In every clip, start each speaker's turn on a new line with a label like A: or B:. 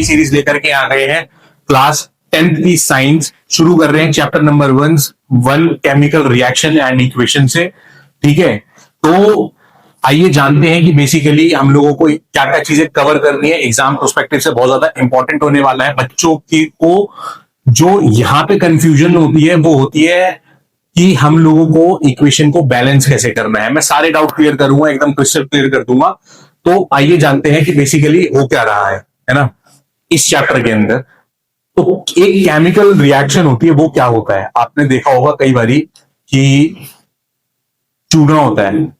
A: Series लेकर के आ गए हैं। क्लास 10th की साइंस शुरू कर रहे हैं, chapter number 1 chemical reaction and equation से। ठीक है, तो आइए जानते हैं कि बेसिकली हम लोगों को क्या क्या चीजें कवर करनी है। एग्जाम प्रोस्पेक्टिव से बहुत ज्यादा इंपॉर्टेंट होने वाला है। बच्चों की को जो यहाँ पे कंफ्यूजन होती है वो होती है कि हम लोगों को इक्वेशन को बैलेंस कैसे करना है। मैं सारे डाउट क्लियर करूंगा, एकदम क्रिस्टल क्लियर कर दूंगा। तो आइए जानते हैं कि बेसिकली हो क्या रहा है ना, इस चैप्टर के अंदर। तो एक केमिकल रिएक्शन होती है, वो क्या होता है आपने देखा होगा कई बारी कि चूना होता है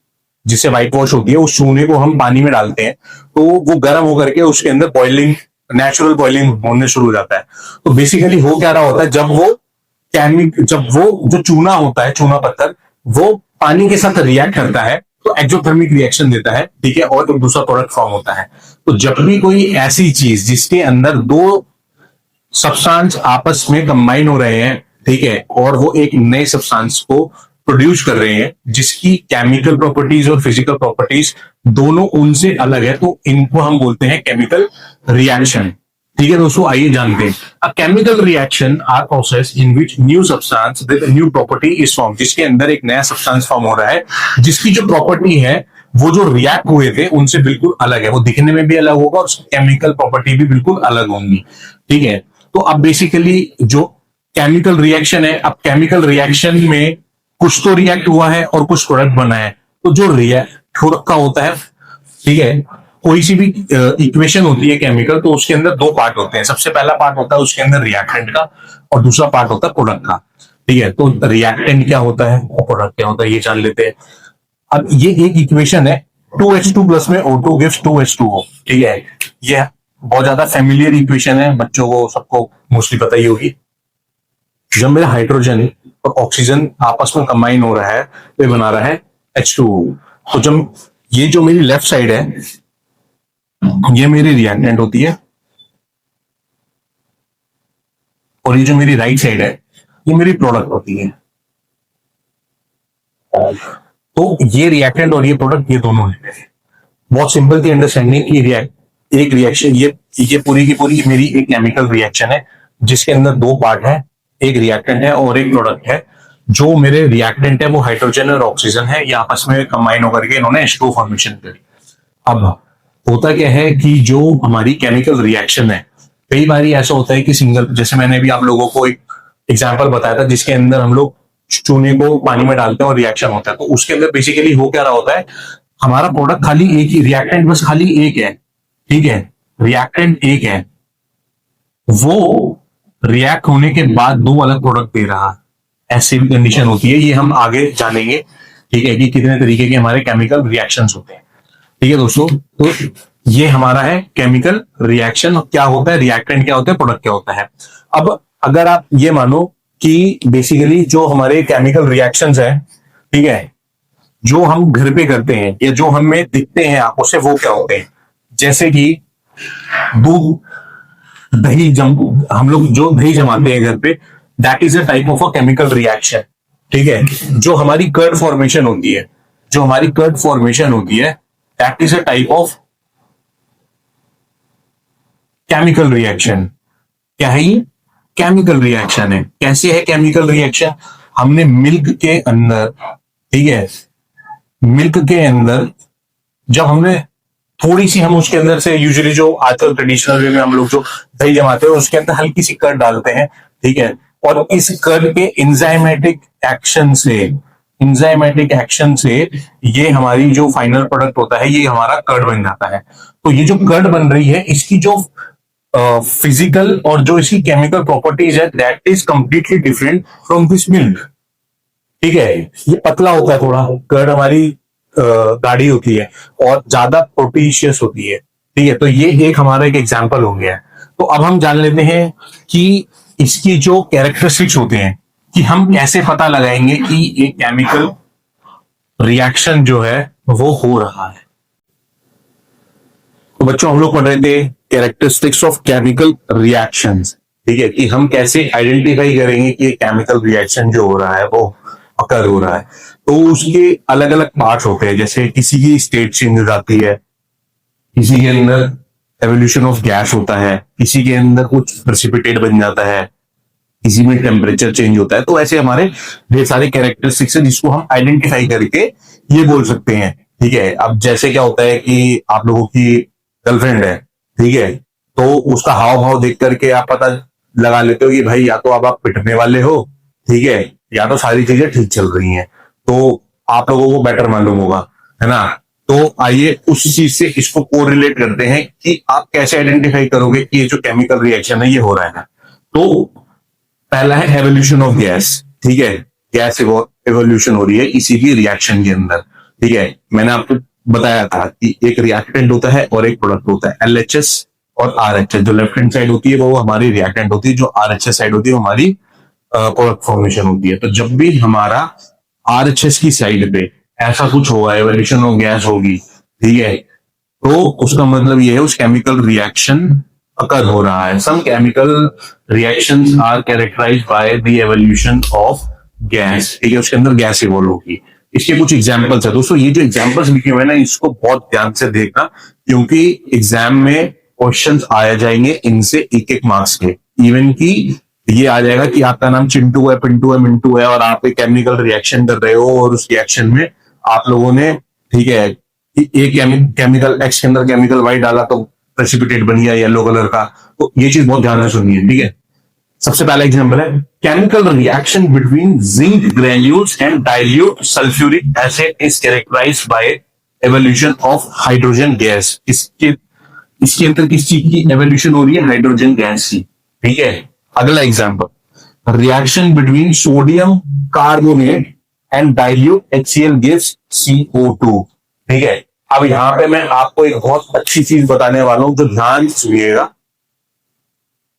A: जिससे व्हाइट वॉश होती है, उस चूने को हम पानी में डालते हैं तो वो गर्म होकर के उसके अंदर बॉइलिंग, नेचुरल बॉइलिंग होने शुरू हो जाता है। तो बेसिकली हो क्या रहा होता है, जब वो जो चूना होता है, चूना पत्थर, वो पानी के साथ रिएक्ट करता है तो एक्सोथर्मिक रिएक्शन देता है। ठीक है, और तो दूसरा प्रोडक्ट फॉर्म होता है। तो जब भी कोई ऐसी चीज जिसके अंदर दो सब्सटेंस आपस में कंबाइन हो रहे हैं, ठीक है, और वो एक नए सब्सटेंस को प्रोड्यूस कर रहे हैं जिसकी केमिकल प्रॉपर्टीज और फिजिकल प्रॉपर्टीज दोनों उनसे अलग है, तो इनको हम बोलते हैं केमिकल रिएक्शन। ठीक है दोस्तों, आइए जानते हैं। A chemical reaction are process in which new substance with new property is form, जिसके अंदर एक नया सब्सटेंस फॉर्म हो रहा है जिसकी जो प्रॉपर्टी है वो जो रिएक्ट हुए थे उनसे बिल्कुल अलग है। वो दिखने में भी अलग होगा और केमिकल प्रॉपर्टी भी बिल्कुल अलग होंगी। ठीक है, तो अब बेसिकली जो केमिकल रिएक्शन है, अब केमिकल रिएक्शन में कुछ तो रिएक्ट हुआ है और कुछ प्रोडक्ट बना है। तो जो रिएक्ट हो रखा होता है, ठीक है, कोई सी भी इक्वेशन होती है केमिकल, तो उसके अंदर दो पार्ट होते हैं। सबसे पहला पार्ट होता है उसके अंदर रिएक्टेंट का और दूसरा पार्ट होता है प्रोडक्ट का। ठीक है, तो रिएक्टेंट क्या होता है और प्रोडक्ट क्या होता है ये जान लेते हैं। अब ये एक इक्वेशन है, 2H2 प्लस में O2 गिव्स 2H2O। ठीक है, ये बहुत ज्यादा फेमिलियर इक्वेशन है, बच्चों को सबको मोस्टली पता ही होगी। जब मेरा हाइड्रोजन और ऑक्सीजन आपस में कंबाइन हो रहा है तो ये बना रहा है H2O। तो जब ये जो मेरी लेफ्ट साइड है ये मेरी रिएक्टेंट होती है और ये जो मेरी राइट साइड है ये मेरी प्रोडक्ट होती है। तो ये रिएक्टेंट और ये प्रोडक्ट ये दोनों है। बहुत सिंपल थी अंडरस्टैंडिंग की एक रिएक्शन, ये पूरी की पूरी मेरी एक केमिकल रिएक्शन है जिसके अंदर दो पार्ट है, एक रिएक्टेंट है और एक प्रोडक्ट है। जो मेरे रिएक्टेंट है वो हाइड्रोजन और ऑक्सीजन है, ये आपस में कंबाइन होकर के इन्होंने H2 फॉर्मेशन करी। अब होता क्या है कि जो हमारी केमिकल रिएक्शन है, कई बार ऐसा होता है कि सिंगल, जैसे मैंने भी आप लोगों को एक एग्जांपल बताया था जिसके अंदर हम लोग चूने को पानी में डालते हैं और रिएक्शन होता है। तो उसके अंदर बेसिकली हो क्या रहा होता है, हमारा प्रोडक्ट खाली एक ही, रिएक्टेंट बस खाली एक है। ठीक है, रिएक्टेंट एक है, वो रिएक्ट होने के बाद दो अलग प्रोडक्ट दे रहा है। ऐसी भी कंडीशन होती है, ये हम आगे जानेंगे। ठीक है, कि कितने तरीके के हमारे केमिकल रिएक्शंस होते हैं। ठीक है दोस्तों, तो ये हमारा है केमिकल रिएक्शन। क्या होता है, रिएक्टेंट क्या होता है, प्रोडक्ट क्या होता है। अब अगर आप ये मानो कि बेसिकली जो हमारे केमिकल रिएक्शंस है, ठीक है, जो हम घर पे करते हैं या जो हमें दिखते हैं आंखों से, वो क्या होते हैं। जैसे कि दूध, दही हम लोग जो दही जमाते हैं घर पे, that is a type of a chemical reaction. ठीक है, जो हमारी कर्ड फॉर्मेशन होती है, जो हमारी कर्ड फॉर्मेशन होती है, that is a type of chemical reaction. क्या है ये, केमिकल रिएक्शन है। कैसे है केमिकल रिएक्शन, हमने मिल्क के अंदर, ठीक है, मिल्क के अंदर जब हमने थोड़ी सी, हम उसके अंदर से यूजुअली जो आजकल ट्रेडिशनल वे में हम लोग जो दही जमाते हैं उसके अंदर हल्की सी कर्ड डालते हैं। ठीक है, और इस कर्ड के एंजाइमेटिक एक्शन से ये हमारी जो फाइनल प्रोडक्ट होता है ये हमारा कर्ड बन जाता है। तो ये जो कर्ड बन रही है इसकी जो फिजिकल और जो इसकी केमिकल प्रॉपर्टीज है, that is completely different from this milk. ठीक है, ये पतला होता है थोड़ा, कर्ड हमारी गाढ़ी होती है और ज्यादा प्रोटीशियस होती है। ठीक है, तो ये एक हमारा एक एग्जांपल हो गया है। तो अब हम जान लेते हैं कि इसकी जो कैरेक्टरिस्टिक्स होते हैं, कि हम कैसे पता लगाएंगे कि एक केमिकल रिएक्शन जो है वो हो रहा है। तो बच्चों हम लोग पढ़ रहे थे कैरेक्टरिस्टिक्स ऑफ केमिकल रिएक्शंस। ठीक है, कि हम कैसे आइडेंटिफाई करेंगे कि केमिकल रिएक्शन जो हो रहा है वो अकर हो रहा है। तो उसके अलग अलग पार्ट्स होते हैं, जैसे किसी की स्टेट चेंज हो जाती है, किसी के अंदर एवोल्यूशन ऑफ गैस होता है, किसी के अंदर कुछ प्रेसिपिटेट बन जाता है, किसी में टेम्परेचर चेंज होता है। तो ऐसे हमारे ढेर सारे कैरेक्टरिस्टिक्स है जिसको हम आइडेंटिफाई करके ये बोल सकते हैं। ठीक है, अब जैसे क्या होता है कि आप लोगों की गर्लफ्रेंड है, ठीक है, तो उसका हाव भाव देख करके आप पता लगा लेते हो कि भाई या तो अब आप पिटने वाले हो, ठीक है, या तो सारी चीजें ठीक चल रही हैं, तो आप लोगों को बेटर मालूम होगा, है ना। तो आइए उस चीज से इसको कोरिलेट करते हैं कि आप कैसे आइडेंटिफाई करोगे कि ये जो केमिकल रिएक्शन है ये हो रहा है। तो पहला है एवोल्यूशन ऑफ गैस। ठीक है, गैस एवोल्यूशन हो रही है इसी की रिएक्शन के अंदर। ठीक है, मैंने आपको बताया था कि एक रिएक्टेंट होता है और एक प्रोडक्ट होता है, एलएचएस और आरएचएस। जो लेफ्ट हैंड साइड होती है वो हमारी रिएक्टेंट होती है, जो आरएचएस साइड होती है वो हमारी प्रोडक्ट फॉर्मेशन होती है। तो जब भी हमारा आरएचएस की साइड पे ऐसा कुछ होगा, एवोल्यूशन ऑफ गैस होगी, ठीक है, तो उसका मतलब ये है उस केमिकल रिएक्शन अकर हो रहा है। Some chemical reactions are characterized by the evolution of gas. ठीक है, उसके अंदर गैस इवॉल्व होगी। इसके कुछ एग्जांपल्स है दोस्तों। ये जो एग्जांपल्स लिखे हुए हैं ना, इसको बहुत ध्यान से देखना, क्योंकि एग्जाम में क्वेश्चंस आया जाएंगे इनसे एक एक मार्क्स के। इवन की ये आ जाएगा कि आपका नाम चिंटू है, पिंटू है, मिंटू है, और आप एक केमिकल रिएक्शन कर रहे हो और उस रिएक्शन में आप लोगों ने, ठीक है, एक केमिकल एक्स के अंदर केमिकल वाई डाला तो प्रेसिपिटेट बन गया येलो कलर का। तो ये चीज बहुत ध्यान से सुनिए, ठीक है। सबसे पहला एग्जांपल है chemical reaction between zinc granules and dilute sulphuric acid is characterized by evolution of hydrogen gas. इसके अंदर किस चीज की एवोल्यूशन हो रही है? हाइड्रोजन गैस की। ठीक है, अगला example reaction between sodium carbonate and dilute HCl gives CO2। ठीक है, अब यहां पे मैं आपको एक बहुत अच्छी चीज बताने वाला हूं, जो ध्यान से सुनिएगा।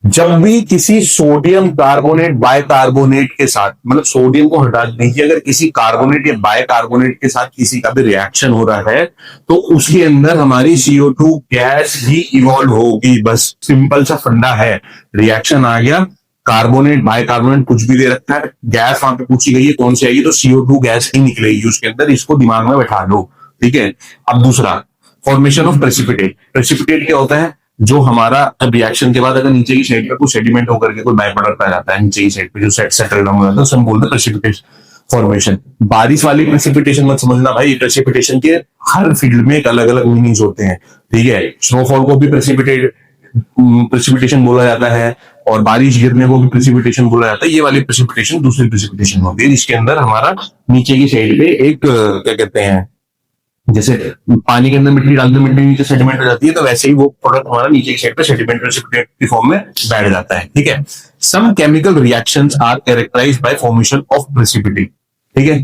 A: जब भी किसी सोडियम कार्बोनेट बाइकार्बोनेट के साथ, मतलब सोडियम को हटा दीजिए, अगर किसी कार्बोनेट या बाइकार्बोनेट के साथ किसी का भी रिएक्शन हो रहा है तो उसके अंदर हमारी CO2 गैस ही इवॉल्व होगी। बस सिंपल सा फंडा है। रिएक्शन आ गया, कार्बोनेट बाइकार्बोनेट कुछ भी दे रखा है, गैस वहां पे पूछी गई है कौन सी आएगी, तो CO2 गैस ही निकलेगी उसके अंदर। इसको दिमाग में बैठा लो, ठीक है। अब दूसरा, फॉर्मेशन ऑफ प्रेसिपिटेट। प्रेसिपिटेट क्या होता है? जो हमारा रिएक्शन के बाद अगर नीचे की साइड पे कुछ सेडिमेंट होकर के कोई बाय प्रोडक्ट आ जाता है, नीचे की साइड पे जो सेटल डाउन हो जाता है, उसे हम बोलते हैं प्रेसिपिटेशन फॉर्मेशन। बारिश वाली प्रेसिपिटेशन मत समझना भाई, प्रेसिपिटेशन के हर फील्ड में एक अलग अलग मीनिंग्स होते हैं, ठीक है। स्नोफॉल को भी प्रेसिपिटेशन बोला जाता है, और बारिश गिरने को भी प्रेसिपिटेशन बोला जाता है। ये वाली प्रेसिपिटेशन दूसरी प्रेसिपिटेशन होती है, जिसके अंदर हमारा नीचे की साइड पे एक क्या कहते हैं, जैसे पानी के अंदर मिट्टी डालते हैं, मिट्टी नीचे सेडिमेंट हो जाती है, तो वैसे ही वो प्रोडक्ट हमारा नीचे की साइड पे सेडिमेंट प्रेसिपिटेट की फॉर्म में बैठ जाता है, ठीक है। Some chemical reactions are characterized by formation of precipitate. ठीक है,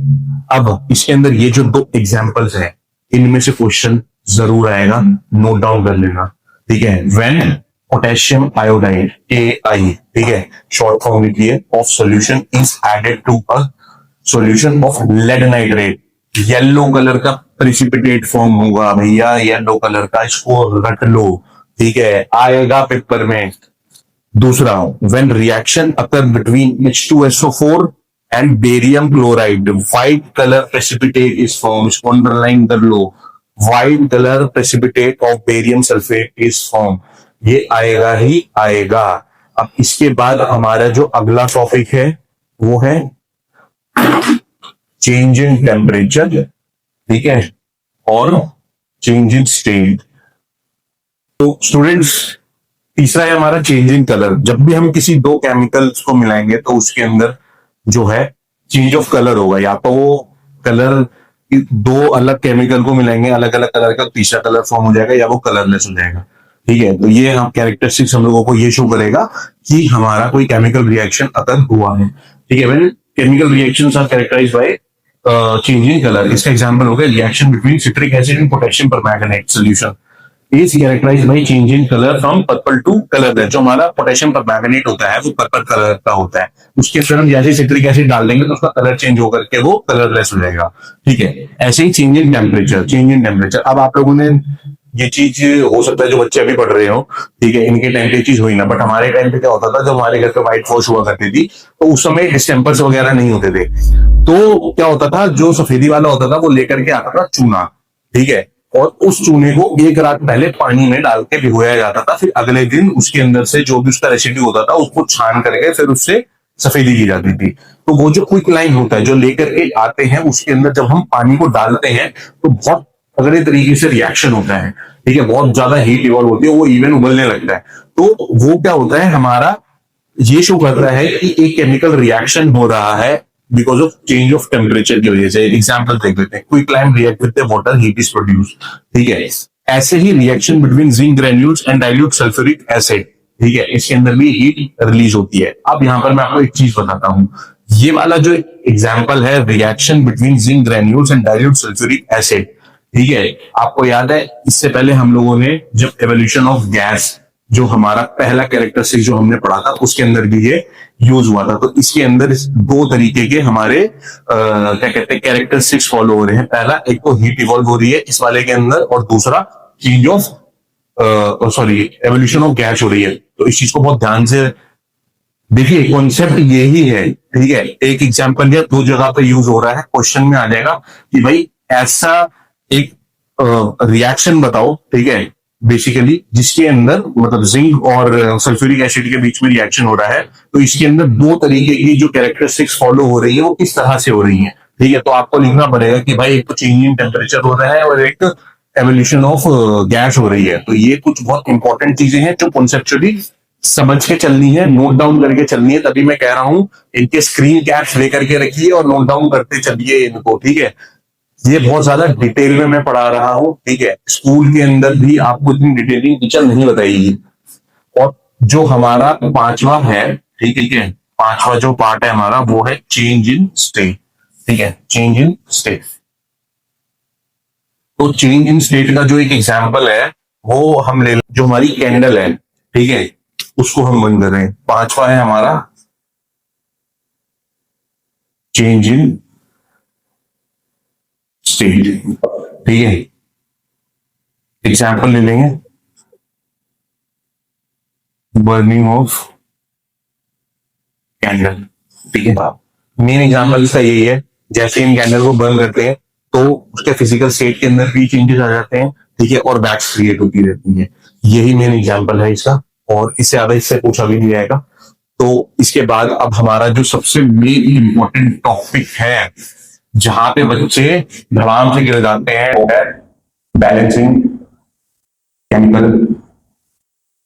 A: अब इसके अंदर ये जो दो एग्जांपल्स हैं, इनमें से क्वेश्चन जरूर आएगा, नोट डाउन कर लेना, ठीक है। व्हेन पोटेशियम आयोडाइड AI, ठीक है, शॉर्ट फॉर्म लिखी है, of solution is added to a solution of lead nitrate, yellow colour का प्रेसिपिटेट फॉर्म होगा भैया, येलो कलर का, इसको रट लो, ठीक है, आएगा पेपर में। दूसरा, when reaction occur between H2SO4 and barium chloride, white colour precipitate is form, इसको अंडरलाइन कर लो, white colour precipitate of barium sulphate is form. ये आएगा ही आएगा। अब इसके बाद हमारा जो अगला टॉपिक है वो है चेंज इन टेम्परेचर, ठीक है, और चेंज इन स्टेट। तो स्टूडेंट्स, तीसरा है हमारा चेंज इन कलर। जब भी हम किसी दो केमिकल्स को मिलाएंगे तो उसके अंदर जो है चेंज ऑफ कलर होगा। या तो वो कलर, दो अलग केमिकल को मिलाएंगे अलग अलग कलर का, तीसरा कलर फॉर्म हो जाएगा, या वो कलरलेस हो जाएगा, ठीक है। तो ये हम कैरेक्टरिस्टिक्स हम लोगों को ये शो करेगा कि हमारा कोई केमिकल रिएक्शन अगर हुआ है, ठीक है। When chemical reactions are characterized by change in colour, इसका एग्जांपल हो गया reaction between citric acid and potassium permanganate solution is characterized by change in colour from purple to colourless. जो हमारा पोटेशियम परमैंगनेट होता है वो पर्पल कलर का होता है, उसके अंदर हम जैसे सिट्रिक एसिड डाल देंगे तो उसका कलर चेंज होकर के वो कलरलेस हो जाएगा, ठीक है। ऐसे ही change in temperature, change in temperature. अब आप लोगों ने ये चीज, हो सकता है जो बच्चे अभी पढ़ रहे हो, ठीक है, इनके टाइम पे चीज हुई ना, बट हमारे टाइम पे क्या होता था, जब हमारे घर पे व्हाइट वॉश हुआ करती थी तो उस समय डिस्टेंपर्स वगैरह नहीं होते थे। तो क्या होता था, जो सफेदी वाला होता था वो लेकर के आता था चूना, ठीक है, और उस चूने को एक रात पहले पानी में डाल के भिगोया जाता था, फिर अगले दिन उसके अंदर से जो भी उसका रेसिड्यू होता था उसको छान करके फिर उससे सफेदी की जाती थी। तो वो जो क्विक लाइन होता है जो लेकर के आते हैं, उसके अंदर जब हम पानी को डालते हैं तो बहुत तगड़े तरीके से रिएक्शन होता है, ठीक है, बहुत ज्यादा हीट इवॉल्व होती है, वो इवन उबलने लगता है। तो वो क्या होता है, हमारा ये शो करता है कि एक केमिकल रिएक्शन हो रहा है because of change of temperature की वजह से। एग्जाम्पल देख लेते हैं, quick lime react with the water, heat is produce, ठीक है। ऐसे ही reaction between zinc granules and dilute sulphuric acid, ठीक है, इसके अंदर भी हीट रिलीज होती है। अब यहां पर मैं आपको एक चीज बताता हूं, ये वाला जो एग्जाम्पल है reaction between zinc granules and dilute sulphuric acid, ठीक है, आपको याद है इससे पहले हम लोगों ने जब एवोल्यूशन ऑफ गैस जो हमारा पहला कैरेक्टरिस्टिक जो हमने पढ़ा था उसके अंदर भी ये यूज हुआ था। तो इसके अंदर दो तरीके के हमारे क्या कहते हैं कैरेक्टरिस्टिक्स फॉलो हो रहे हैं। पहला, एक तो हीट इवॉल्व हो रही है इस वाले के अंदर, और दूसरा change of sorry evolution of gas हो रही है। तो इस चीज को बहुत ध्यान से देखिए, कॉन्सेप्ट यही है, ठीक है। एक एग्जांपल या दो जगह पे यूज हो रहा है, क्वेश्चन में आ जाएगा कि भाई ऐसा एक रिएक्शन बताओ, ठीक है, बेसिकली जिसके अंदर मतलब जिंक और सल्फ्यूरिक एसिड के बीच में रिएक्शन हो रहा है, तो इसके अंदर दो तरीके की जो कैरेक्टरिस्टिक्स फॉलो हो रही है वो किस तरह से हो रही है, ठीक है। तो आपको लिखना पड़ेगा कि भाई एक तो चेंज इन टेम्परेचर हो रहा है और एक एवोल्यूशन ऑफ गैस हो रही है। तो ये कुछ बहुत इंपॉर्टेंट चीजें हैं जो कॉन्सेप्चुअली समझ के चलनी है, नोट डाउन करके चलनी है। तभी मैं कह रहा हूं इनके स्क्रीन कैप्स लेकर के रखिए और नोट डाउन करते चलिए इनको, ठीक है। ये बहुत ज्यादा डिटेल में मैं पढ़ा रहा हूं, ठीक है। स्कूल के अंदर भी आपको इतनी डिटेलिंग टीचर नहीं बताएगी। और जो हमारा पांचवा है, ठीक है, पांचवा जो पार्ट है हमारा वो है चेंज इन स्टेट, ठीक है, चेंज इन स्टेट। तो चेंज इन स्टेट का जो एक एग्जाम्पल है वो हम ले, जो हमारी कैंडल है, ठीक है, उसको हम बंद कर रहे हैं। पांचवा है हमारा चेंज इन स्टेट, ठीक है। एग्जाम्पल ले लेंगे, बर्निंग ऑफ कैंडल, ठीक है। मेन एग्जाम्पल इसका यही है, जैसे इन कैंडल को बर्न करते हैं तो उसके फिजिकल स्टेट के अंदर भी चेंजेस आ जाते हैं, ठीक है, और वैक्स क्रिएट होती रहती है। यही मेन एग्जाम्पल है इसका, और इससे ज्यादा इससे पूछा भी नहीं जाएगा। तो इसके बाद अब हमारा जो सबसे मेन इंपॉर्टेंट टॉपिक है जहां पे बच्चे धड़ाम से गिर जाते हैं वो है बैलेंसिंग केमिकल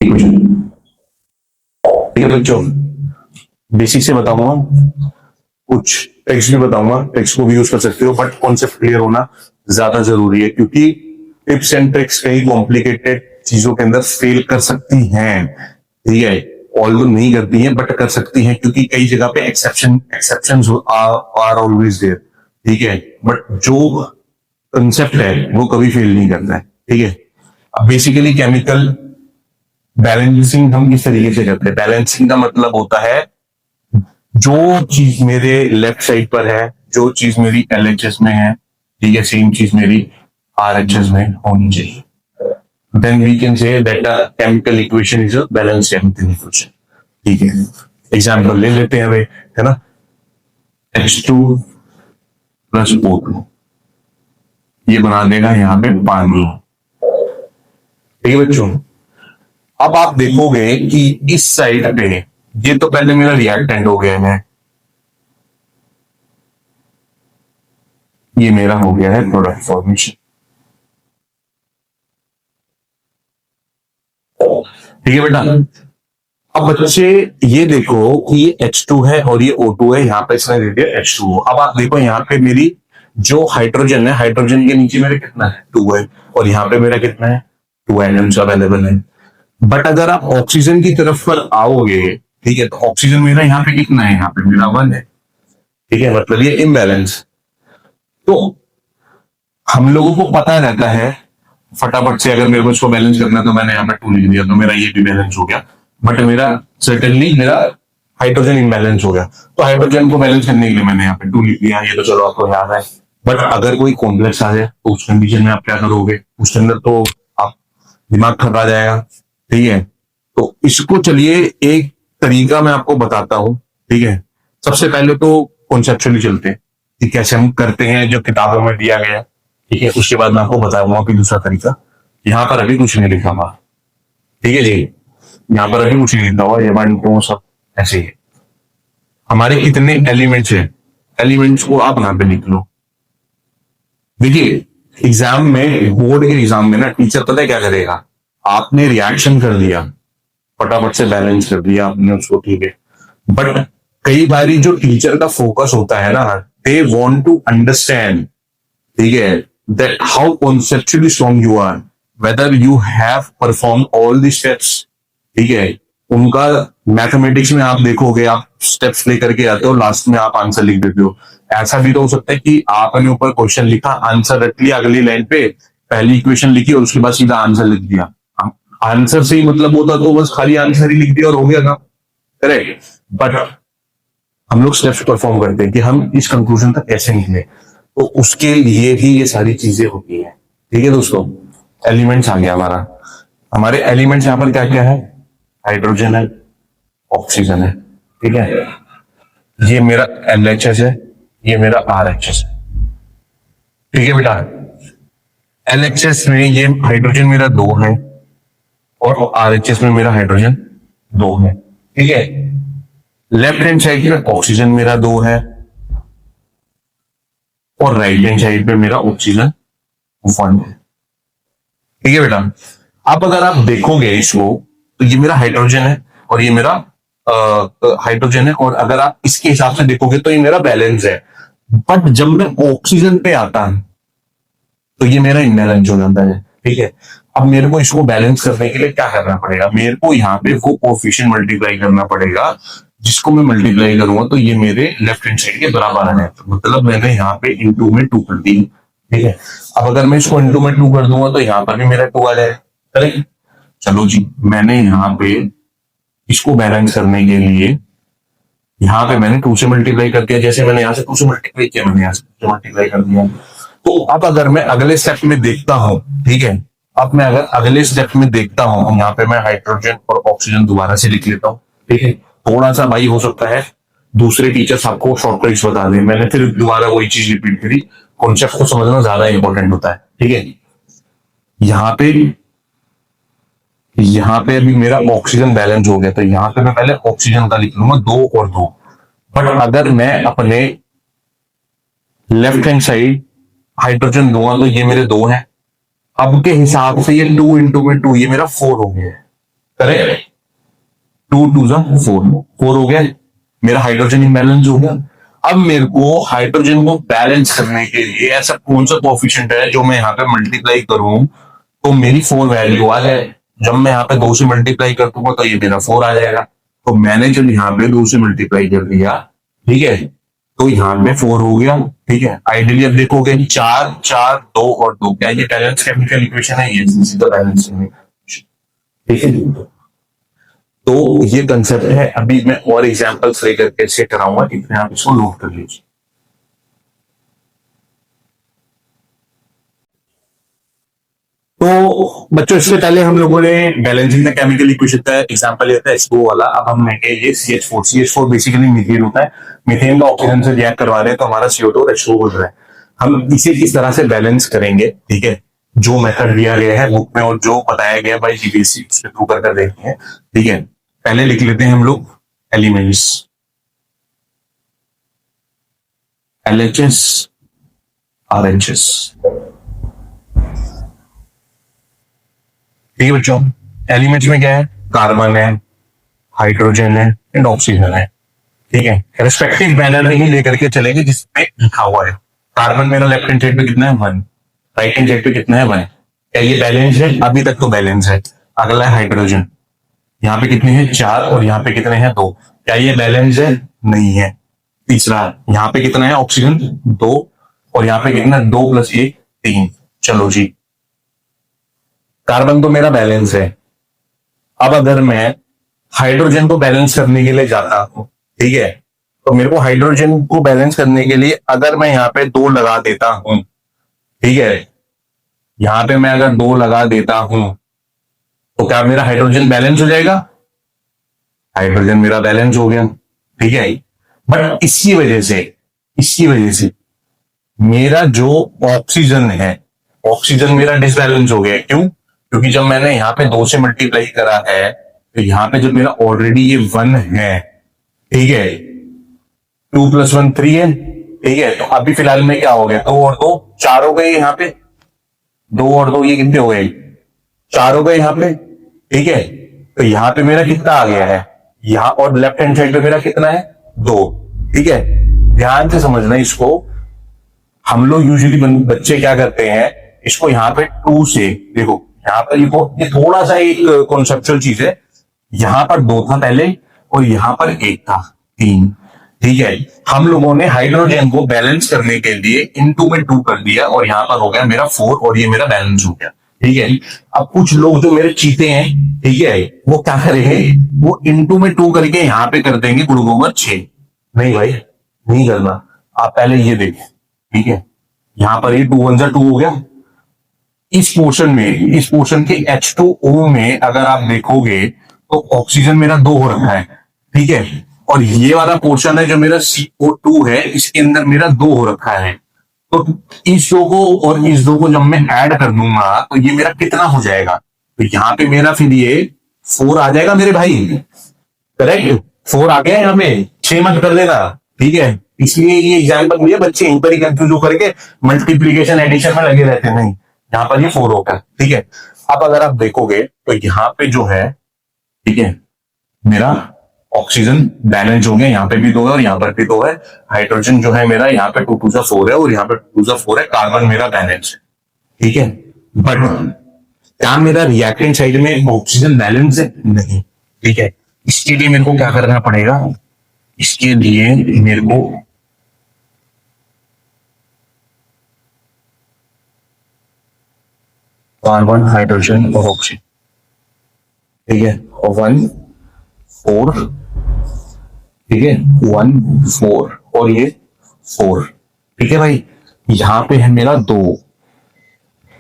A: इक्वेशन, ठीक है बच्चों। बेसिक से बताऊंगा, कुछ ट्रिक्स भी बताऊंगा, ट्रिक्स को भी यूज कर सकते हो, बट कॉन्सेप्ट क्लियर होना ज्यादा जरूरी है क्योंकि टिप्स एंड ट्रिक्स कई कॉम्प्लिकेटेड चीजों के अंदर फेल कर सकती हैं, ठीक है। ऑल्दो नहीं करती हैं बट कर सकती हैं क्योंकि कई जगह पे एक्सेप्शंस आर ऑलवेज देयर, ठीक है। बट जो कंसेप्ट है वो कभी फेल नहीं करता है, ठीक है। अब बेसिकली केमिकल बैलेंसिंग हम किस तरीके से करते हैं? बैलेंसिंग का मतलब होता है जो चीज मेरे लेफ्ट साइड पर है, जो चीज मेरी LHS में है, ठीक है, सेम चीज मेरी RHS में होनी चाहिए। Then we can say that a chemical equation is a balanced chemical equation, ठीक है। एग्जाम्पल ले लेते हैं भाई, है ना, H2 प्लस O2 ये बना देगा यहाँ पे पानी, ठीक है बच्चों। अब आप देखोगे कि इस साइड पे ये तो पहले मेरा रिएक्टेंट हो गया है, ये मेरा हो गया है प्रोडक्ट फॉर्मेशन, ठीक है बेटा। अब बच्चे ये देखो कि ये H2 है और ये O2 है, यहाँ पे इसने दे दिया H2O। अब आप देखो यहाँ पे मेरी जो हाइड्रोजन है, हाइड्रोजन के नीचे मेरे कितना है 2 है, और यहाँ पे मेरा कितना है 2 एटम्स अवेलेबल है। बट अगर आप ऑक्सीजन की तरफ पर आओगे, ठीक है, तो ऑक्सीजन मेरा यहाँ पे कितना है, यहाँ पे मेरा 1 है, ठीक है, मतलब ये इम्बैलेंस। तो हम लोगों को पता रहता है फटाफट से, अगर मेरे को इसको बैलेंस करना है तो मैंने यहाँ पे 2 लिख दिया तो मेरा ये भी बैलेंस हो गया। बट मेरा सर्टेनली मेरा हाइड्रोजन इम्बैलेंस हो गया, तो हाइड्रोजन को बैलेंस करने के लिए मैंने यहाँ पे 2 लिख दिया, ये तो चलो आपको याद है। बट अगर कोई कॉम्प्लेक्स आ जाए तो उस कंडीशन में आप क्या करोगे, उस अंदर तो आप दिमाग खटा जाएगा, ठीक है। तो इसको चलिए एक तरीका मैं आपको बताता हूं, ठीक है। सबसे पहले तो कॉन्सेप्चुअली चलते हैं कि कैसे हम करते हैं जो किताबों में दिया गया, ठीक है, उसके बाद मैं आपको बताऊंगा कि दूसरा तरीका। यहाँ पर अभी कुछ नहीं लिखा हुआ, ठीक है जी, यहाँ पर अभी कुछ नहीं लिखा हुआ, ये 1 2 सब ऐसे ही है। हमारे कितने एलिमेंट्स हैं, एलिमेंट्स को आप यहाँ पे लिख लो। देखिए एग्जाम में, बोर्ड के एग्जाम में ना टीचर पता है क्या करेगा, आपने रिएक्शन कर दिया, फटाफट से बैलेंस कर दिया आपने उसको, ठीक है, बट कई बारी जो टीचर का फोकस होता है ना, दे वांट टू अंडरस्टैंड, ठीक है, that how conceptually strong you are, whether you have perform all the steps, ठीक है। उनका मैथमेटिक्स में आप देखोगे, आप स्टेप्स लेकर के आते हो, लास्ट में आप आंसर लिख देते हो। ऐसा भी तो हो सकता है कि आपने ऊपर क्वेश्चन लिखा, आंसर रख लिया अगली लाइन पे, पहली इक्वेशन लिखी और उसके बाद सीधा आंसर लिख दिया। आंसर से ही मतलब होता तो बस खाली आंसर ही लिख दिया और हो गया काम, करेक्ट। बट हम लोग स्टेप्स परफॉर्म करते हैं कि हम इस कंक्लूजन तक कैसे निकले, तो उसके लिए ही ये सारी चीजें होती है, ठीक है दोस्तों। एलिमेंट्स आ गया हमारा, हमारे एलिमेंट्स यहाँ पर क्या क्या है, हाइड्रोजन है, ऑक्सीजन है, ठीक है, ये मेरा LHS है, ये मेरा RHS है, ठीक है बेटा। LHS में ये हाइड्रोजन मेरा 2 है और RHS में मेरा हाइड्रोजन 2 है, ठीक है। लेफ्ट हैंड साइड में ऑक्सीजन मेरा 2 है और राइट हैंड साइड पे मेरा ऑक्सीजन 1 है, ठीक है बेटा। अब अगर आप देखोगे इसको, तो ये मेरा हाइड्रोजन है और ये मेरा हाइड्रोजन है, और अगर आप इसके हिसाब से देखोगे तो ये मेरा बैलेंस है। बट जब मैं ऑक्सीजन पे आता हूं तो ये मेरा इम्बैलेंस हो जाता है, ठीक है। अब मेरे को इसको बैलेंस करने के लिए क्या करना पड़ेगा, मेरे को यहाँ पे वो कोफिशिएंट मल्टीप्लाई करना पड़ेगा, जिसको मैं मल्टीप्लाई करूंगा तो ये मेरे लेफ्ट हैंड साइड के बराबर है, तो मतलब मैंने यहाँ पे इंटू में 2 कर दी, ठीक है। अब अगर मैं इसको इंटू में 2 कर दूंगा तो यहाँ पर भी मेरा 2 आ जाएगा, करेक्ट। चलो जी, मैंने यहाँ पे इसको बैलेंस करने के लिए यहाँ पे मैंने 2 से मल्टीप्लाई कर दिया, जैसे मैंने यहाँ से 2 से मल्टीप्लाई किया, मैंने यहाँ से मल्टीप्लाई कर दिया। तो अब अगर मैं अगले स्टेप में देखता हूं, ठीक है, अब मैं अगर अगले स्टेप में देखता हूं, यहाँ पे मैं हाइड्रोजन और ऑक्सीजन दोबारा से लिख लेता हूं, ठीक है। थोड़ा सा भाई हो सकता है दूसरे टीचर्स आपको शॉर्टकट्स बता दें, मैंने फिर दोबारा वही चीज रिपीट करी, कॉन्सेप्ट को समझना ज्यादा इंपॉर्टेंट होता है, ठीक है। यहाँ पे अभी मेरा ऑक्सीजन बैलेंस हो गया, तो यहाँ पे मैं पहले ऑक्सीजन का लिख लूंगा 2 और 2। बट अगर मैं अपने लेफ्ट हैंड साइड हाइड्रोजन दूंगा तो ये मेरे 2 हैं, अब के हिसाब से ये 2 इंटू में 2, ये मेरा 4 हो गया, करेक्ट। 2 2 4 हो गया, मेरा हाइड्रोजन इम्बैलेंस हो गया। अब मेरे को हाइड्रोजन को बैलेंस करने के लिए ऐसा कौन सा कोएफिशिएंट है जो मैं यहाँ पे मल्टीप्लाई करूं तो मेरी 4 वैल्यू आ जाए। जब मैं यहाँ पे 2 से मल्टीप्लाई कर दूंगा तो ये मेरा 4 आ जाएगा। तो मैंने जब यहाँ पे 2 से मल्टीप्लाई कर दिया, ठीक है, तो यहाँ पे 4 हो गया, ठीक है। आइडियली अब देखोगे 4 4 2 और 2, क्या ये बैलेंस केमिकल इक्वेशन है, ये सीधा बैलेंस है, ठीक है। तो ये कंसेप्ट है, अभी मैं और एग्जांपल्स लेकर कैसे कराऊंगा, इतने आप इसको नोट कर लीजिए। तो बच्चों इससे पहले हम लोगों ने बैलेंसिंग द केमिकल इक्वेशन का एग्जांपल लिया था H2O वाला। अब हम लेंगे ये CH4 बेसिकली मीथेन होता है, मीथेन का ऑक्सीजन से रिएक्ट करवा रहे हैं तो हमारा CO2 और H2O बन रहा है। हम इसे किस तरह से बैलेंस करेंगे, ठीक है, जो मेथड दिया गया है बुक में और जो बताया गया भाई GPSC उसके थ्रू कर देखते हैं, ठीक है। पहले लिख लेते हैं हम लोग एलिमेंट्स, LHS RHS, ठीक है बच्चों। एलिमेंट्स में क्या है, कार्बन है, हाइड्रोजन है एंड ऑक्सीजन है, ठीक है। रिस्पेक्टिव बैनर ही लेकर के चलेंगे जिसमें लिखा हुआ है। कार्बन मेरा लेफ्ट हैंड साइड पे कितना है 1, राइट हैंड साइड पे कितना है 1, क्या ये बैलेंस है, अभी तक तो बैलेंस है। अगला है हाइड्रोजन, यहाँ पे कितने हैं 4 और यहाँ पे कितने हैं 2, क्या ये बैलेंस है, नहीं है। तीसरा यहाँ पे कितना है ऑक्सीजन 2 और यहाँ पे कितना 2 + 1 3। चलो जी, कार्बन तो मेरा बैलेंस है। अब अगर मैं हाइड्रोजन को बैलेंस करने के लिए जाता हूं, ठीक है, तो मेरे को हाइड्रोजन को बैलेंस करने के लिए अगर मैं यहाँ पे 2 लगा देता हूं, ठीक है, यहाँ पे मैं अगर 2 लगा देता हूं तो क्या मेरा हाइड्रोजन बैलेंस हो जाएगा, हाइड्रोजन मेरा बैलेंस हो गया, ठीक है। बट इसकी वजह से मेरा जो ऑक्सीजन है, ऑक्सीजन मेरा डिसबैलेंस हो गया। क्यों? क्योंकि जब मैंने यहाँ पे 2 से मल्टीप्लाई करा है, तो यहाँ पे जब मेरा ऑलरेडी ये 1 है, ठीक है, 2+1 3 है, ठीक है, तो अभी फिलहाल में क्या हो गया, 2 और 2 4 हो गए यहाँ पे, 2 और 2 ये कितने हो गए, 4 हो गए यहाँ पे, ठीक है। तो यहाँ पे मेरा कितना आ गया है, यहाँ और लेफ्ट हैंड साइड पे मेरा कितना है, 2, ठीक है। ध्यान से समझना इसको। हम लोग यूजुअली बच्चे क्या करते हैं, इसको यहाँ पे 2 से देखो, यहाँ पर ये थोड़ा सा एक कॉन्सेप्चुअल चीज है। यहाँ पर 2 था पहले और यहाँ पर 1 था, 3, ठीक है। हम लोगों ने हाइड्रोजन को बैलेंस करने के लिए इनटू में 2 कर दिया और यहाँ पर हो गया मेरा 4 और ये मेरा बैलेंस हो गया, ठीक है। अब कुछ लोग जो मेरे चीते हैं, ठीक है, वो क्या करेंगे, वो इनटू में 2 करके यहाँ पे कर देंगे गुणगोबर 6। नहीं भाई, नहीं करना। आप पहले ये देखें, ठीक है, यहां पर ये 2 1 2 हो गया। इस पोर्शन के H2O में अगर आप देखोगे तो ऑक्सीजन मेरा 2 हो रखा है, ठीक है, और ये वाला पोर्शन है जो मेरा CO2 है, इसके अंदर मेरा 2 हो रखा है। तो इस 2 को और इस 2 को जब मैं ऐड कर दूंगा तो ये मेरा कितना हो जाएगा, तो यहाँ पे मेरा फिर ये 4 आ जाएगा मेरे भाई, करेक्ट। 4 आ गया यहाँ पे, 6 मत कर देना, ठीक है। इसलिए ये एग्जाम्पल दिया, बच्चे यहीं पर ही कंफ्यूज हो करके मल्टीप्लीकेशन एडिशन में लगे रहते नहीं। यहाँ पर ये 4 होगा, ठीक है। अब अगर आप देखोगे तो यहाँ पे जो है, ठीक है, मेरा ऑक्सीजन बैलेंस हो गया, यहाँ पे भी 2 है और यहाँ पर भी 2 है। हाइड्रोजन जो है मेरा यहाँ पे 2 2 जा 4 है और यहाँ पे 2 जा 4 है। कार्बन मेरा बैलेंस है, ठीक है। बट क्या मेरा रिएक्टेंट साइड में ऑक्सीजन बैलेंस है? नहीं, ठीक है। इसके लिए मेरे को क्या करना पड़ेगा, इसके लिए मेरे को कार्बन, हाइड्रोजन और ऑक्सीजन, ठीक है, और 1 4, ठीक है, 1 4 और ये 4, ठीक है भाई। यहां पे है मेरा 2,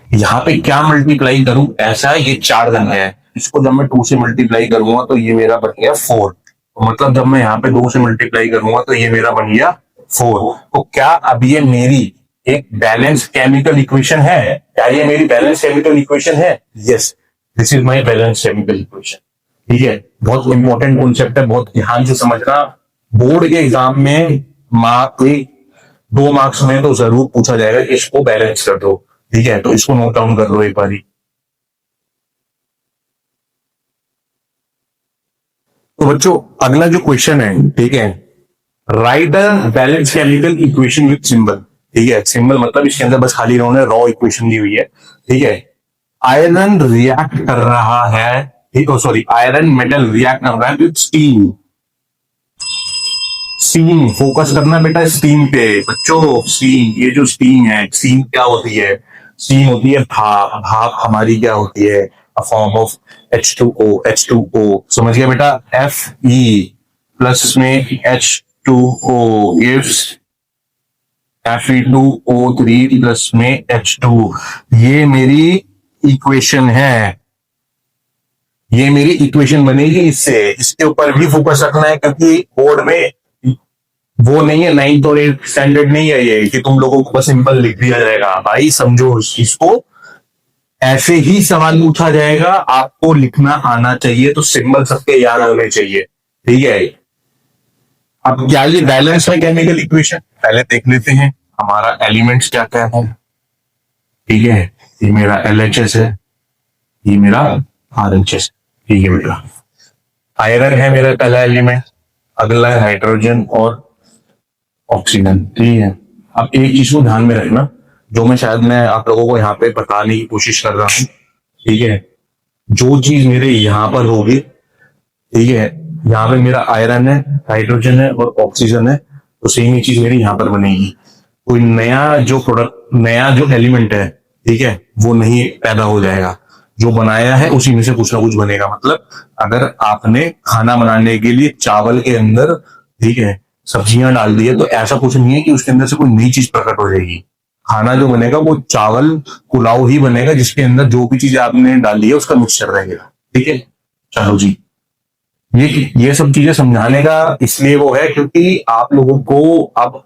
A: यहां पे क्या मल्टीप्लाई करूं, ऐसा ये 4 धन है, इसको जब मैं 2 से मल्टीप्लाई करूंगा तो ये मेरा बन गया 4। तो मतलब जब मैं यहाँ पे 2 से मल्टीप्लाई करूंगा तो ये मेरा बन गया 4। तो क्या अब ये मेरी एक बैलेंस केमिकल इक्वेशन है? क्या ये मेरी बैलेंस केमिकल इक्वेशन है? Yes, this is my balance chemical equation, ठीक है। बहुत इंपॉर्टेंट कॉन्सेप्ट है, बहुत ध्यान से समझना। बोर्ड के एग्जाम में 2 मार्क्स में तो जरूर पूछा जाएगा कि इसको बैलेंस कर दो, ठीक है। तो इसको नोट डाउन कर लो एक बारी। तो बच्चों अगला जो क्वेश्चन है, ठीक है, right a balance chemical equation with symbol, ठीक है। सिंबल मतलब इसके अंदर बस खाली इन्होंने रॉ इक्वेशन दी हुई है, ठीक है। आयरन रिएक्ट कर रहा है, ठीक है, सॉरी, आयरन मेटल रिएक्ट कर रहा है विथ स्टीम। स्टीम फोकस करना बेटा, स्टीम पे बच्चों। स्टीम, ये जो स्टीम है, स्टीम क्या होती है? स्टीम होती है भाप। भाप हमारी क्या होती है? A form of H2O। H2O समझ गया बेटा? Fe प्लस में H2O गिव्स Fe2O3 प्लस में H2। ये मेरी इक्वेशन है, ये मेरी इक्वेशन बनेगी इससे। इसके ऊपर भी फोकस रखना है क्योंकि बोर्ड में वो नहीं है, 9th और 8th स्टैंडर्ड नहीं है ये कि तुम लोगों को बस सिंपल लिख दिया जाएगा। भाई समझो इस चीज को, ऐसे ही सवाल पूछा जाएगा, आपको लिखना आना चाहिए, तो सिंबल सबके याद होने चाहिए, ठीक है। अब क्या ये बैलेंस है केमिकल इक्वेशन? पहले देख लेते हैं हमारा एलिमेंट्स क्या क्या है, ठीक है। ये मेरा LHS है, ये मेरा RHS, ठीक है बेटा। आयरन है मेरा पहला एलिमेंट, अगला है हाइड्रोजन और ऑक्सीजन, ठीक है। अब एक चीज को ध्यान में रखना, जो मैं शायद मैं आप लोगों को यहाँ पे बताने की कोशिश कर रहा हूँ, ठीक है। जो चीज मेरे यहाँ पर होगी, ठीक है, यहाँ पे मेरा आयरन है, हाइड्रोजन है और ऑक्सीजन है, तो सेम ही चीज मेरी यहाँ पर बनेगी। कोई नया जो प्रोडक्ट, नया जो एलिमेंट है, ठीक है, वो नहीं पैदा हो जाएगा। जो बनाया है उसी में से कुछ ना कुछ बनेगा। मतलब अगर आपने खाना बनाने के लिए चावल के अंदर, ठीक है, सब्जियां डाल दी है, तो ऐसा कुछ नहीं है कि उसके अंदर से कोई नई चीज प्रकट हो जाएगी। खाना जो बनेगा वो चावल पुलाव ही बनेगा, जिसके अंदर जो भी चीज आपने डाली है उसका मिक्सचर रहेगा, ठीक है। चलो जी, ये सब चीजें समझाने का इसलिए वो है क्योंकि आप लोगों को अब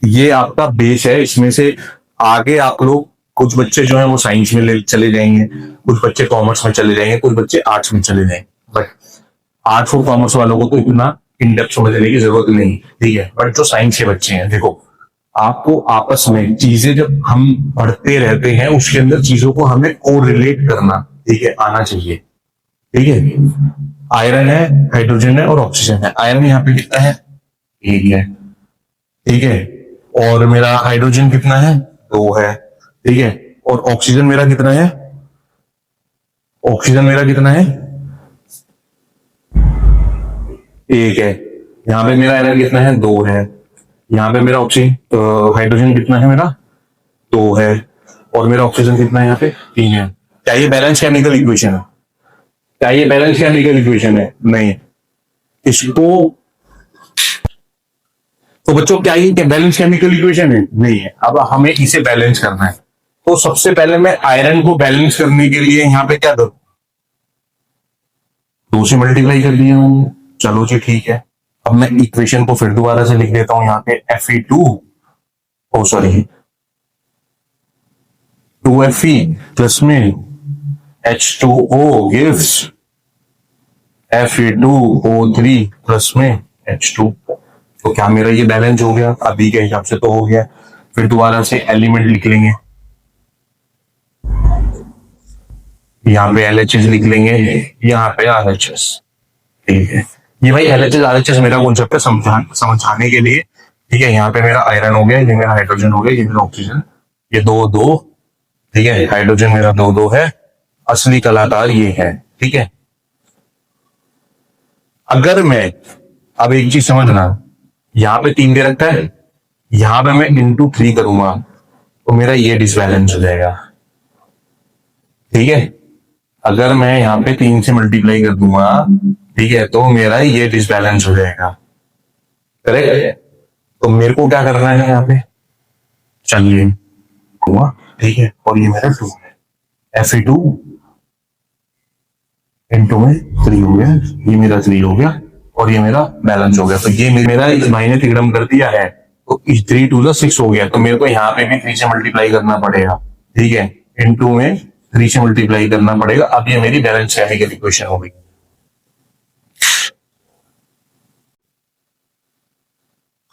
A: ये आपका बेस है, इसमें से आगे आप लोग, कुछ बच्चे जो है वो साइंस में चले जाएंगे, कुछ बच्चे कॉमर्स में चले जाएंगे, कुछ बच्चे आर्ट्स में चले जाएंगे। बट आर्ट्स और कॉमर्स वालों को तो इतना इन डेप्थ समझने की जरूरत नहीं, ठीक है। बट जो साइंस के बच्चे हैं, देखो आपको आपस में चीजें जब हम पढ़ते रहते हैं, उसके अंदर चीजों को हमें कोरिलेट करना, ठीक है, आना चाहिए, ठीक है। आयरन है, हाइड्रोजन है और ऑक्सीजन है। आयरन यहाँ पे कितना है, एक है, ठीक है। और मेरा हाइड्रोजन कितना है, दो है, ठीक है। और ऑक्सीजन मेरा कितना है, ऑक्सीजन मेरा कितना है, एक है। यहाँ पे मेरा आयरन कितना है, दो है। यहाँ पे मेरा ऑक्सीजन हाइड्रोजन कितना है, मेरा दो है। और मेरा ऑक्सीजन कितना है, यहाँ पे तीन है। क्या ये बैलेंस केमिकल इक्वेशन है? क्या ये बैलेंस केमिकल इक्वेशन है? नहीं। इसको तो बच्चों क्या ये बैलेंस केमिकल इक्वेशन है? नहीं है। अब हमें इसे बैलेंस करना है, तो सबसे पहले मैं आयरन को बैलेंस करने के लिए यहाँ पे क्या करूं, दो से मल्टीप्लाई कर दिया हूं। चलो जी ठीक है। अब मैं इक्वेशन को फिर दोबारा से लिख देता हूं, यहाँ पे Fe2, ओ सॉरी 2Fe प्लस में H2O गिव्स Fe2O3 प्लस में H2। तो क्या मेरा ये बैलेंस हो गया? अभी के हिसाब से तो हो गया। फिर दोबारा से एलिमेंट लिख लेंगे, यहाँ पे LHS लिख लेंगे, यहाँ पे RHS, ठीक है। ये भाई LHS RHS मेरा कॉन्सेप्ट है समझाने के लिए, ठीक है। यहाँ पे मेरा आयरन हो गया, ये मेरा हाइड्रोजन हो गया, ये मेरा ऑक्सीजन, ये दो दो, ठीक है। हाइड्रोजन मेरा दो दो है, असली कलाकार ये है, ठीक है। अगर मैं अब एक चीज समझना, यहाँ पे 3 दे रखा है, यहाँ पे मैं इंटू 3 करूंगा तो मेरा ये डिसबैलेंस हो जाएगा, ठीक है। अगर मैं यहाँ पे 3 से मल्टीप्लाई कर दूंगा, ठीक है, तो मेरा ये डिसबैलेंस हो जाएगा, करेक्ट। तो मेरे को क्या करना है यहाँ पे, चलिए हुआ, ठीक है। और ये मेरा 2 है, Fe2 इंटू में 3 हो गया, ये मेरा 3 हो गया और ये मेरा बैलेंस हो गया। तो ये मेरा इस भाई ने तिगड़म कर दिया है, तो 3 2 6 हो गया। तो मेरे को यहाँ पे भी 3 से मल्टीप्लाई करना पड़ेगा, ठीक है। इंटू में 3 से मल्टीप्लाई करना पड़ेगा। अब ये मेरी बैलेंस केमिकल इक्वेशन हो गई।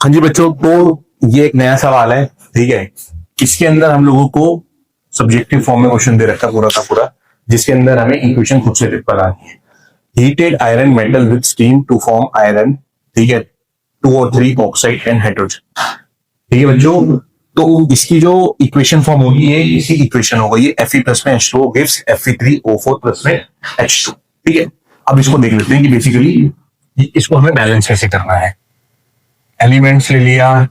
A: हाँ जी बच्चों, तो ये एक नया सवाल है, ठीक है। इसके अंदर हम लोगों को सब्जेक्टिव फॉर्म में क्वेश्चन दे रखा पूरा का पूरा, जिसके अंदर हमें इक्वेशन खुद से लिख बनानी है। Heated iron metal with steam to form iron, ठीक है, 2 और 3 ऑक्साइड एंड हाइड्रोजन, ठीक है बच्चों। तो इसकी जो इक्वेशन फॉर्म होगी, ये इसी इक्वेशन होगा, ये Fe प्लस में H2O गिव्स Fe3O4 प्लस में H2, ठीक है। अब इसको देख लेते हैं कि बेसिकली इसको हमें बैलेंस कैसे करना है। एलिमेंट्स ले लिया,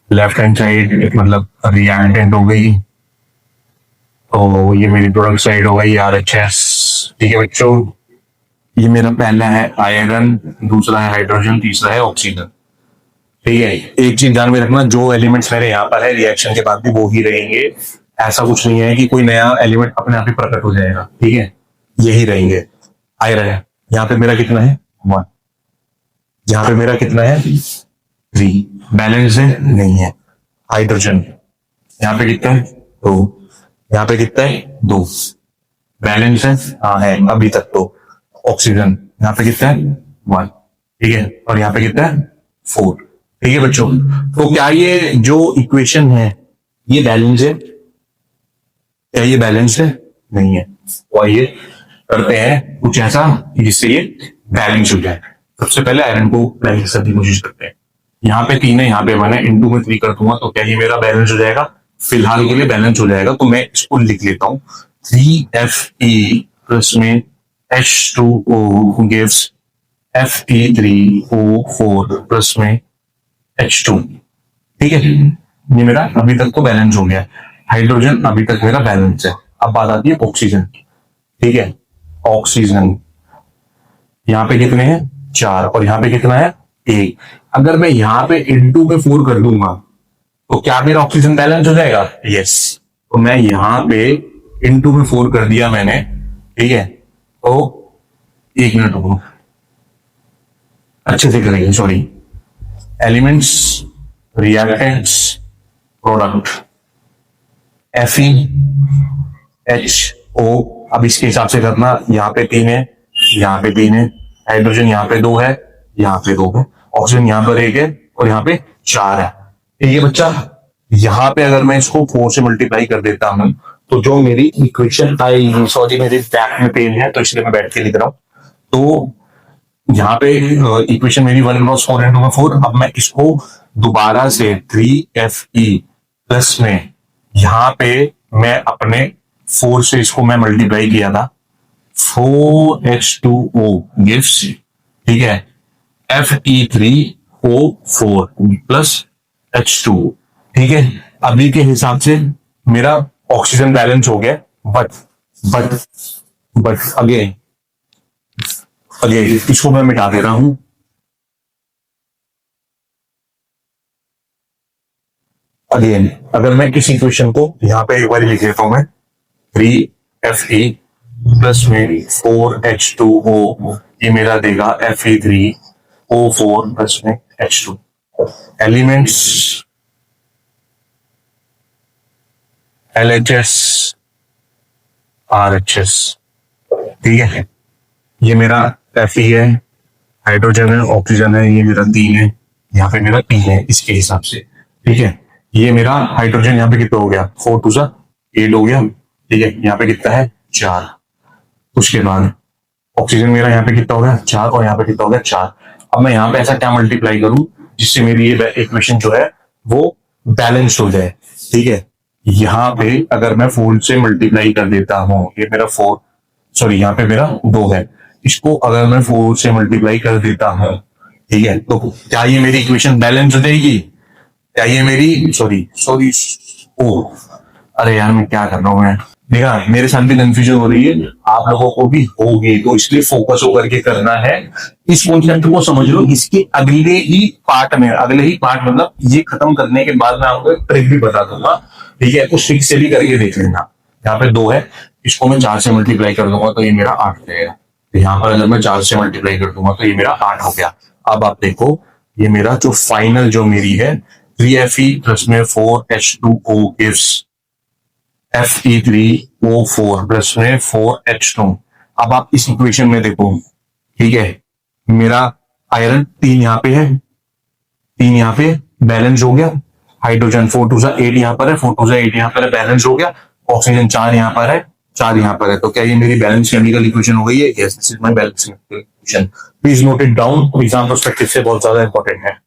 A: लेफ्ट हैंड साइड मतलब रिएक्टेंट हो गई, तो ये मेरी प्रोडक्ट साइड हो गई RHS, ठीक है बच्चों। ये मेरा पहला है आयरन, दूसरा है हाइड्रोजन, तीसरा है ऑक्सीजन, ठीक है। एक चीज ध्यान में रखना, जो एलिमेंट्स मेरे यहाँ पर है रिएक्शन के बाद भी वो ही रहेंगे, ऐसा कुछ नहीं है कि कोई नया एलिमेंट अपने आप ही प्रकट हो जाएगा, ठीक है, यही रहेंगे। आयरन है, यहाँ पे मेरा कितना है 1, यहाँ पे मेरा कितना है 3, बैलेंस है नहीं है। हाइड्रोजन यहाँ पे कितना है 2, यहाँ पे कितना है 2, बैलेंस है, हाँ है अभी तक तो। ऑक्सीजन यहाँ पे कितना है 1, ठीक है, और यहाँ पे कितना है 4, ठीक है बच्चों। तो क्या ये जो इक्वेशन है ये बैलेंस है? क्या ये बैलेंस है? नहीं है। तो आइए करते हैं कुछ ऐसा जिससे ये बैलेंस हो जाए। सबसे पहले आयरन को बैलेंस करने की कोशिश करते हैं। यहाँ पे 3 है, यहाँ पे 1 है, इंटू में 3 कर दूंगा तो क्या ये मेरा बैलेंस हो जाएगा? फिलहाल के लिए बैलेंस हो जाएगा। तो मैं इसको लिख लेता हूं, 3Fe प्लस में H2O गिव्स Fe3O4 प्लस में H2, ठीक है। ये मेरा अभी तक तो बैलेंस हो गया। हाइड्रोजन अभी तक मेरा बैलेंस है। अब बात आती है ऑक्सीजन, ठीक है। ऑक्सीजन यहाँ पे कितने हैं 4 और यहाँ पे कितना है 1। अगर मैं यहाँ पे इंटू में 4 कर दूंगा तो क्या मेरा ऑक्सीजन बैलेंस हो जाएगा? यस। तो मैं यहाँ पे इंटू में 4 कर दिया मैंने, ठीक है। तो 1 मिनट रुको, अच्छे से करेंगे, sorry elements, reactants, product, FeHO। अब इसके हिसाब से करना, यहाँ पे 3 है, यहाँ पे 3 है, हाइड्रोजन यहाँ पे 2 है, यहाँ पे 2 है, ऑक्सीजन यहाँ पर 1 है और यहाँ पे 4 है। ठीक है बच्चा, यहाँ पे अगर मैं इसको 4 से मल्टीप्लाई कर देता हूं तो जो मेरी इक्वेशन आई, सॉरी मेरे बैक में पेन है तो इसलिए मैं बैठ के लिख रहा हूं। तो यहाँ पे इक्वेशन मेरी 1 क्रॉस 4 इंटू 4। अब मैं इसको दोबारा से 3Fe प्लस में यहाँ पे मैं अपने 4 से इसको मैं मल्टीप्लाई किया था, 4H2O गिव्स, ठीक है, Fe3O4 प्लस H2। ठीक है, अभी के हिसाब से मेरा ऑक्सीजन बैलेंस हो गया, बट अगेन इसको मैं मिटा दे रहा हूं। अगेन अगर मैं किसी इक्वेशन को यहां पे एक बार लिख देता हूं, मैं 3Fe प्लस में 4H2O, ये मेरा देगा Fe3O4 प्लस में H2। एलिमेंट्स LHS RHS, ठीक है, ये मेरा Fe है, हाइड्रोजन है, ऑक्सीजन है, ये मेरा 3 है, यहाँ पे मेरा 3 है इसके हिसाब से। ठीक है, ये मेरा हाइड्रोजन यहाँ पे कितना हो गया, 4 2 8 हो गया। ठीक है, यहाँ पे कितना है 4। उसके बाद ऑक्सीजन मेरा यहाँ पे कितना हो गया 4 और यहाँ पे कितना हो गया 4। अब मैं यहाँ पे ऐसा क्या मल्टीप्लाई करूं जिससे मेरी ये इक्वेशन जो है वो बैलेंस हो जाए। ठीक है, यहाँ पे अगर मैं 4 से मल्टीप्लाई कर देता हूं, ये मेरा 4, सॉरी यहाँ पे मेरा 2 है, इसको अगर मैं 4 से मल्टीप्लाई कर देता हूं, ठीक है, तो क्या ये मेरी इक्वेशन बैलेंस हो जाएगी? क्या ये मेरी सॉरी ओ अरे यार मैं क्या कर रहा हूँ, मैं देखा मेरे साथ भी कंफ्यूजन हो रही है, आप लोगों को भी होगी, तो इसलिए फोकस होकर के करना है। इस कॉन्सेप्ट को समझ लो, इसके अगले ही पार्ट मतलब ये खत्म करने के बाद मैं आपको एक ट्रिक भी बता दूंगा। ठीक है, उस ट्रिक से भी करके देख लेना। यहाँ पे 2 है, इसको मैं 4 से मल्टीप्लाई कर दूंगा तो ये मेरा 8 हो जाएगा। तो यहाँ पर अगर मैं 4 से मल्टीप्लाई कर दूंगा तो ये मेरा 8 हो गया। अब आप देखो, ये मेरा जो फाइनल जो मेरी है 3Fe प्लस में 4H2O गिव्स Fe3O4 प्लस में 4H2। अब आप इस इक्वेशन में देखो, ठीक है, मेरा आयरन 3 यहाँ पे है, 3 यहाँ पे बैलेंस हो गया, हाइड्रोजन 4 2 8 यहाँ पर है, 4 2 8 यहाँ पर है, बैलेंस हो गया, ऑक्सीजन 4 यहाँ पर है, 4 यहाँ पर है। तो क्या ये मेरी बैलेंस केमिकल इक्वेशन हो गई है? Yes, this is my balance equation. Please note it down, exam perspective से बहुत ज्यादा इंपॉर्टेंट है।